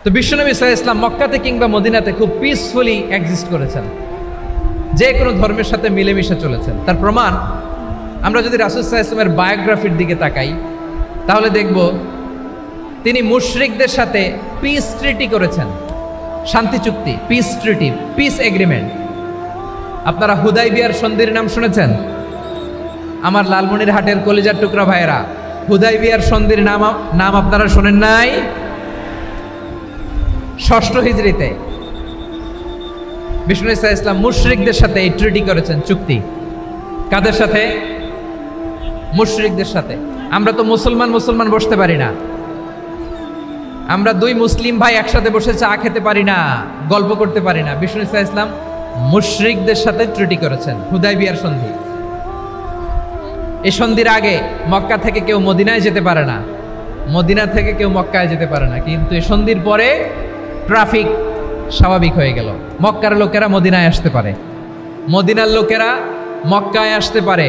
তো বিশ্বনবী সাল্লাল্লাহু আলাইহি ওয়াসাল্লাম মক্কাতে কিংবা মদিনাতে খুব পিসফুলি এক্সিস্ট করেছেন, যে কোনো ধর্মের সাথে মিলেমিশে চলেছেন। তার প্রমাণ আমরা যদি রাসূল সাল্লাল্লাহু আলাইহি ওয়াসাল্লামের বায়োগ্রাফির দিকে তাকাই তাহলে দেখব তিনি মুশরিকদের সাথে পিস ট্রিটি করেছেন, শান্তি চুক্তি, পিস ট্রিটি, পিস এগ্রিমেন্ট। আপনারা হুদাইবিয়ার সন্ধির নাম শুনেছেন? আমার লালমনিরহাটের কলিজার টুকরা ভাইয়েরা, হুদাইবিয়ার সন্ধির নাম আপনারা শোনেন নাই? 6ষ্ঠ হিজরিতে বিষ্ণু ঈসা ইসলাম মুশরিকদের সাথে এই ট্রিটি করেছেন, চুক্তি। কাদের সাথে? মুশরিকদের সাথে। আমরা তো মুসলমান বসতে পারি না, আমরা দুই মুসলিম ভাই একসাথে বসে চা খেতে পারি না, গল্প করতে পারি না। বিষ্ণু ঈসা ইসলাম মুশরিকদের সাথে ট্রিটি করেছেন, হুদাইবিয়ার সন্ধি। এই সন্ধির আগে মক্কা থেকে কেউ মদিনায় যেতে পারে না, মদিনা থেকে কেউ মক্কায় যেতে পারে না, কিন্তু এই সন্ধির পরে ট্রাফিক স্বাভাবিক হয়ে গেল। মক্কার লোকেরা মদিনায় আসতে পারে, মদিনার লোকেরা মক্কায় আসতে পারে।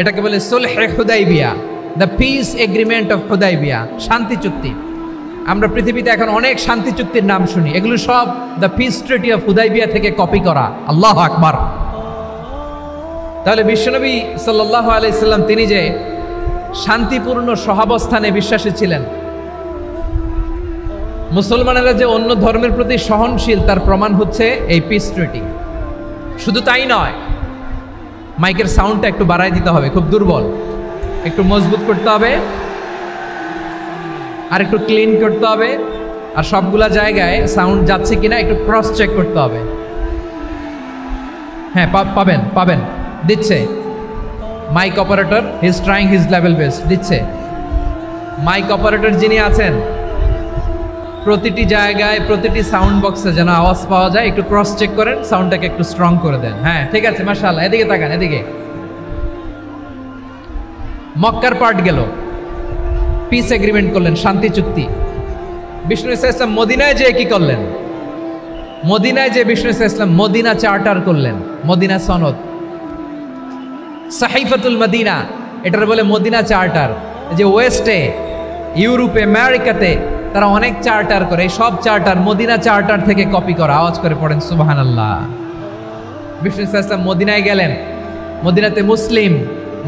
এটাকে বলে সুলহে Hudaibiya, the peace agreement of Hudaibiya, শান্তি চুক্তি। আমরা পৃথিবীতে এখন অনেক শান্তি চুক্তির নাম শুনি, এগুলো সব the piece treaty of Hudaibiya থেকে কপি করা। আল্লাহু আকবার। তাহলে বিশ্বনবী সাল্লাল্লাহু আলাইহি সাল্লাম তিনি যে শান্তিপূর্ণ সহাবস্থানে বিশ্বাসী ছিলেন, মুসলমানেরা যে অন্য ধর্মের প্রতি সহনশীল তার প্রমাণ হচ্ছে এই পিস ট্রিটি। শুধু তাই নয়, মাইকের সাউন্ডটা একটু বাড়ায় দিতে হবে, খুব দুর্বল, একটু মজবুত করতে হবে, আর একটু ক্লিন করতে হবে, আর সবগুলা জায়গায় সাউন্ড যাচ্ছে কিনা একটু ক্রস চেক করতে হবে। হ্যাঁ, পাবেন দিচ্ছে mike operator, he is trying his level best, দিচ্ছে। মাইক অপারেটর যিনি আছেন প্রতিটি জায়গায় প্রতিটি সাউন্ড বক্সে যেন আওয়াজ পাওয়া যায়, একটু ক্রস চেক করেন, সাউন্ডটাকে একটু স্ট্রং করে দেন। হ্যাঁ, ঠিক আছে, মাশাআল্লাহ। এদিকে তাকান, এদিকে। মক্কার পার্ট গেল, পিস এগ্রিমেন্ট করলেন, শান্তি চুক্তি। বিষ্ণু ঈসা ইসলাম মদিনায় যে কি করলেন? মদিনায় যে বিষ্ণু ঈসা ইসলাম মদিনা চার্টার করলেন, মদিনা সনদ, সাহিফাতুল মদিনা, এটার বলে মদিনা চার্টার। যে ওয়েস্টে, ইউরোপে, আমেরিকাতে তারা অনেক চার্টার করে, এই সব চার্টার মদিনা চার্টার থেকে কপি করা। আওয়াজ করে পড়েন সুবহানাল্লাহ। বিষ্ণু ঈসা ইসলাম মদিনায় গেলেন, মদিনাতে মুসলিম,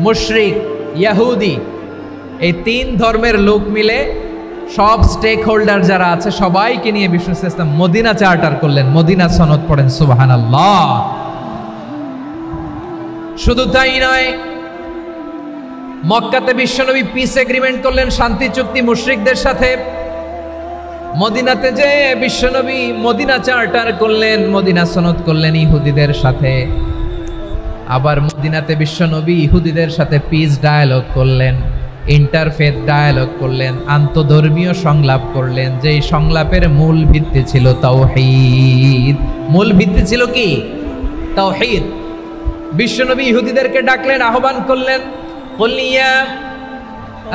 মুশরিক, ইয়াহুদি, এই 3 ধর্মের লোক মিলে সব স্টেক হোল্ডার যারা আছে সবাইকে নিয়ে বিষ্ণু ঈসা ইসলাম মদিনা চার্টার করলেন, মদিনা সনদ। পড়েন সুবহানাল্লাহ। শুধু তাই নয়, মক্কাতে বিশ্বনবী পিস এগ্রিমেন্ট করলেন, শান্তি চুক্তি মুশরিকদের সাথে। মদিনাতে যে বিশ্বনবী মদিনা চার্টার করলেন, মদিনা সনদ করলেন ইহুদিদের সাথে। আবার মদিনাতে বিশ্বনবী ইহুদিদের সাথে পিস ডায়ালগ করলেন, ইন্টারফেথ ডায়ালগ করলেন, আন্তধর্মীয় সংলাপ করলেন, যেই সংলাপের মূল ভিত্তি ছিল তাওহীদ। মূল ভিত্তি ছিল কি? তাওহীদ। বিশ্বনবী ইহুদিদেরকে ডাকলেন, আহ্বান করলেন, কুল ইয়া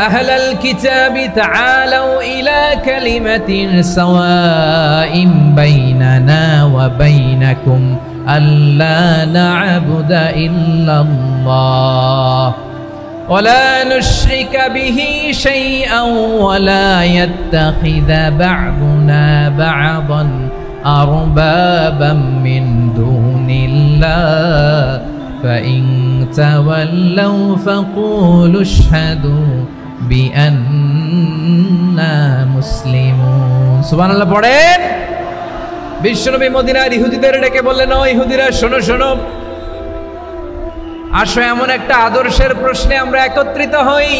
আহলাল কিতাবি তাআলাউ ইলা কালিমাতিন সাওয়াইন বাইনানা ওয়া বাইনাকুম আল্লা না'বুদা ইল্লাল্লাহ ওয়া লা নুশরিকা বিহি শাইআন ওয়া লা ইয়াত্তাখিযা বা'দুনা বা'দান আরবাবাম মিন দুনিল্লাহ فإن تولوا فقولوا اشهدوا بأننا مسلمون। সুবহানাল্লাহ পড়েন। বিশ্বনবী মদিনার ইহুদিদের ডেকে বললেন, ও ইহুদিরা, শোনো শোনো, আসো এমন একটা আদর্শের প্রশ্নে আমরা একত্রিত হই,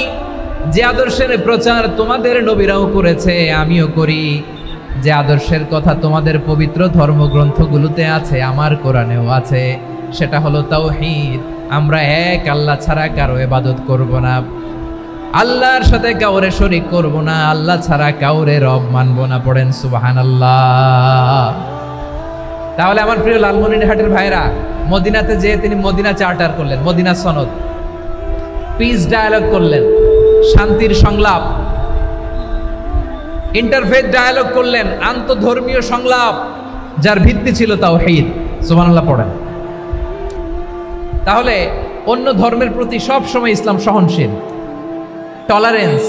যে আদর্শের প্রচার তোমাদের নবীরাও করেছে, আমিও করি, যে আদর্শের কথা তোমাদের পবিত্র ধর্মগ্রন্থগুলোতে আছে, আমার কোরআনেও আছে, সেটা হলো তাওহীদ। আমরা এক আল্লাহ ছাড়া কারো ইবাদত করব না, আল্লাহর সাথে কাউরে শরীক করব না, আল্লাহ ছাড়া কাউরে রব মানব না। পড়েন সুবহানাল্লাহ। তাহলে আমার প্রিয় লালমনিরহাটের ভাইরা, মদিনাতে যে তিনি মদিনা চার্টার করলেন, মদিনা সনদ, পিস ডায়ালগ করলেন, শান্তির সংলাপ, ইন্টারফেথ ডায়ালগ করলেন, আন্তধর্মীয় সংলাপ, যার ভিত্তি ছিল তাওহীদ। সুবহানাল্লাহ পড়েন। তাহলে অন্য ধর্মের প্রতি সব সময় ইসলাম সহনশীল, টলারেন্স,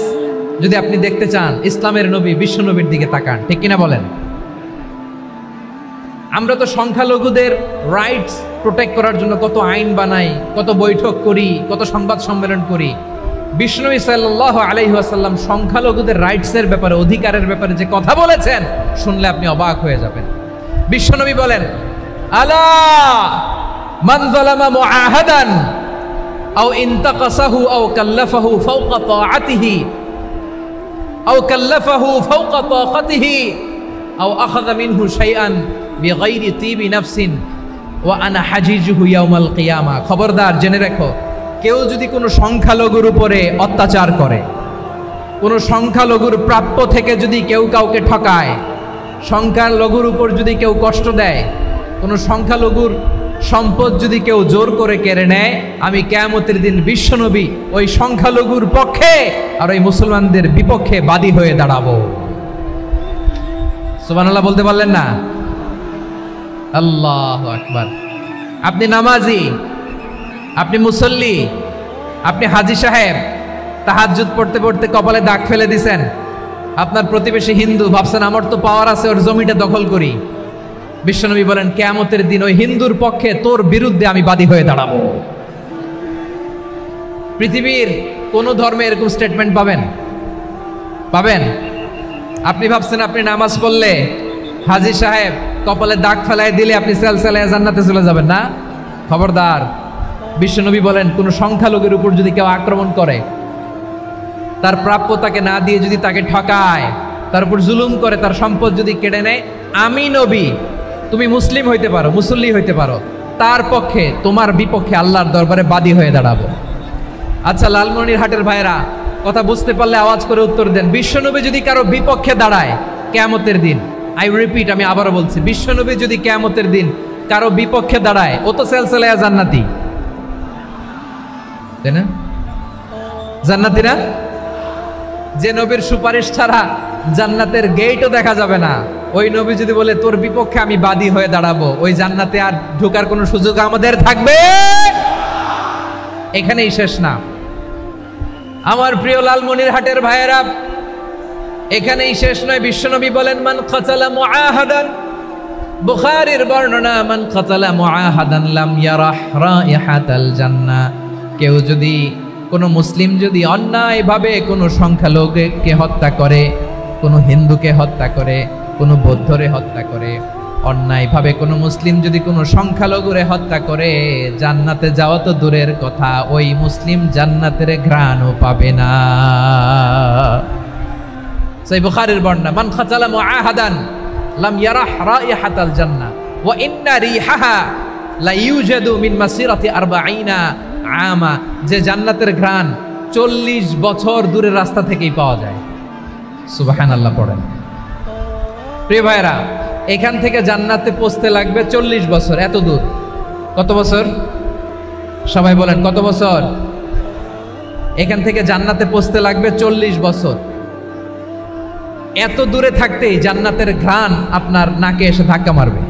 যদি আপনি দেখতে চান ইসলামের নবী বিশ্ব নবীর দিকে তাকান, ঠিক কিনা বলেন? আমরা তো সংখ্যালঘুদের রাইটস প্রোটেক্ট করার জন্য কত আইন বানাই, কত বৈঠক করি, কত সংবাদ সম্মেলন করি। বিষ্ণু সাল্লাল্লাহু আলাইহি ওয়াসাল্লাম সংখ্যালঘুদের রাইটসের ব্যাপারে, অধিকারের ব্যাপারে যে কথা বলেছেন, শুনলে আপনি অবাক হয়ে যাবেন। বিশ্বনবী বলেন, আলা মান যালামা মুআহাদান আও ইনতাকাসাহু আও কাল্লাফাহু ফাওকা তাআতিহি আও কাল্লাফাহু ফাওকা তাকাতিহি আও আখাযা মিনহু শাইআন বিগাইরি তিবি নাফসিন ওয়া আনা হাজিজুহু ইয়াউমাল কিয়ামা। খবরদার, জেনে রাখো, কেউ যদি কোনো সংখ্যালঘুর উপরে অত্যাচার করে, কোনো সংখ্যালঘুর প্রাপ্য থেকে যদি কেউ কাউকে ঠকায়, সংখ্যালঘুর উপর যদি কেউ কষ্ট দেয়, কোনো সংখ্যালঘুর সম্পদ যদি কেউ জোর করে কেড়ে নেয়, আমি কিয়ামতের দিন বিশ্বনবী ওই সংখ্যালঘুর পক্ষে আর ওই মুসলমানদের বিপক্ষে বাদী হয়ে দাঁড়াবো। সুবহানাল্লাহ বলতে পারলেন না? আল্লাহু আকবার। আপনি নামাজি, আপনি মুসল্লি, আপনি হাজী সাহেব, তাহাজ্জুদ পড়তে পড়তে কপালে দাগ ফেলে দিছেন, আপনার প্রতিবেশী হিন্দু, ভাবছেন আমার তো পাওয়ার আছে, ওর জমিটা দখল করি। বিশ্বনবী বলেন, কিয়ামতের দিন ওই হিন্দুর পক্ষে তোর বিরুদ্ধে আমি বাদী হয়ে দাঁড়াবো। পৃথিবীর কোন ধর্মে এরকম স্টেটমেন্ট পাবেন? পাবেন? আপনি ভাবছেন আপনি নামাজ পড়লে হাজী সাহেব কপালে দাগ ফেলায় দিলে আপনি সেলসেলায় জান্নাতে চলে যাবেন না? খবরদার। বিশ্বনবী বলেন, কোন সংখ্যালঘুর উপর যদি কেউ আক্রমণ করে, তার প্রাপ্য তাকে না দিয়ে যদি তাকে ঠকায়, তার উপর জুলুম করে, তার সম্পদ যদি কেড়ে নেয়, আমি নবী, তুমি মুসলিম হইতে পারো, মুসল্লি হইতে পারো, তার পক্ষে, তোমার বিপক্ষে আল্লাহর দরবারে বাদী হয়ে দাঁড়াবো। আচ্ছা, লালমনিরহাটের ভাইরা, কথা বুঝতে পারলে আওয়াজ করে উত্তর দেন। বিশ্বনবী যদি কারো বিপক্ষে দাঁড়ায় কিয়ামতের দিন, আই রিপিট, আমি আবারও বলছি, বিশ্বনবী যদি কিয়ামতের দিন কারো বিপক্ষে দাঁড়ায়, ও তো সেলসেলায়া জান্নাতি, তাই না? জান্নাতি না? যে নবীর সুপারিশ ছাড়া জান্নাতের গেটও দেখা যাবে না, ওই নবী যদি বলে তোর বিপক্ষে আমি বাদী হয়ে দাঁড়াবো, ওই জান্নাতে আর ঢোকার কোনো সুযোগ আমাদের থাকবে? এখানেই শেষ না আমার প্রিয় লালমনিরহাটের ভাইয়েরা, এখানেই শেষ নয়। বিশ্বনবী বলেন, মান কাতালা মুআহাদান, বুখারীর বর্ণনা, মান কাতালা মুআহাদান লাম ইয়ারাহ রাইহাতাল জান্নাহ। কেউ যদি, কোনো মুসলিম যদি অন্যায়ভাবে কোনো সংখ্যালঘুকে হত্যা করে, কোনো হিন্দুকে হত্যা করে, কোনো বৌদ্ধরে হত্যা করে, অন্যায়ভাবে কোনো মুসলিম যদি কোনো সংখ্যালঘুরে হত্যা করে, জান্নাতে যাওয়া তো দূরের কথা, ওই মুসলিম জান্নাতের ঘ্রাণও পাবে না। সহিহ বুখারীর বর্ণনা, মান কাতালা মুআহাদান লাম ইয়ারাহ রাইহাতাল জান্নাহ ওয়া ইন্না রিহাহা লা ইউজাদু মিন মাসিরাতি 40 আমা। যে জান্নাতের ঘ্রাণ 40 বছর দূরের রাস্তা থেকেই পাওয়া যায়। সুবহানাল্লাহ পড়েন। প্রিয় ভাইরা, এখান থেকে জান্নাতে পৌঁছতে লাগবে 40 বছর। এত দূর, কত বছর? সবাই বলেন, কত বছর? এখান থেকে জান্নাতে পৌঁছতে লাগবে 40 বছর। এত দূরে থাকতেই জান্নাতের ঘ্রাণ আপনার নাকে এসে ধাক্কা মারবে।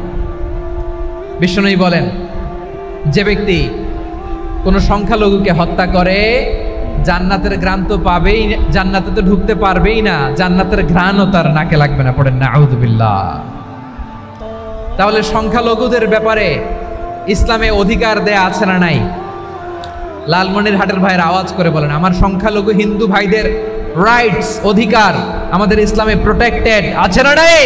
বিশ্বনবী বলেন, যে ব্যক্তি কোনো সংখ্যালঘুকে হত্যা করে, জান্নাতের ঘ্রাণ তো পাবেই, জান্নাতে তো ঢুকতে পারবেই না, জান্নাতের ঘ্রাণও তার নাকে লাগবে না। পড়েন না আউযুবিল্লাহ। তাহলে সংখ্যালঘুদের ব্যাপারে ইসলামে অধিকার দেয়া আছে না নাই? লালমনিরহাটের ভাইয়ের আওয়াজ করে বলেন, আমার সংখ্যালঘু হিন্দু ভাইদের রাইটস, অধিকার আমাদের ইসলামে প্রোটেক্টেড আছে না নাই?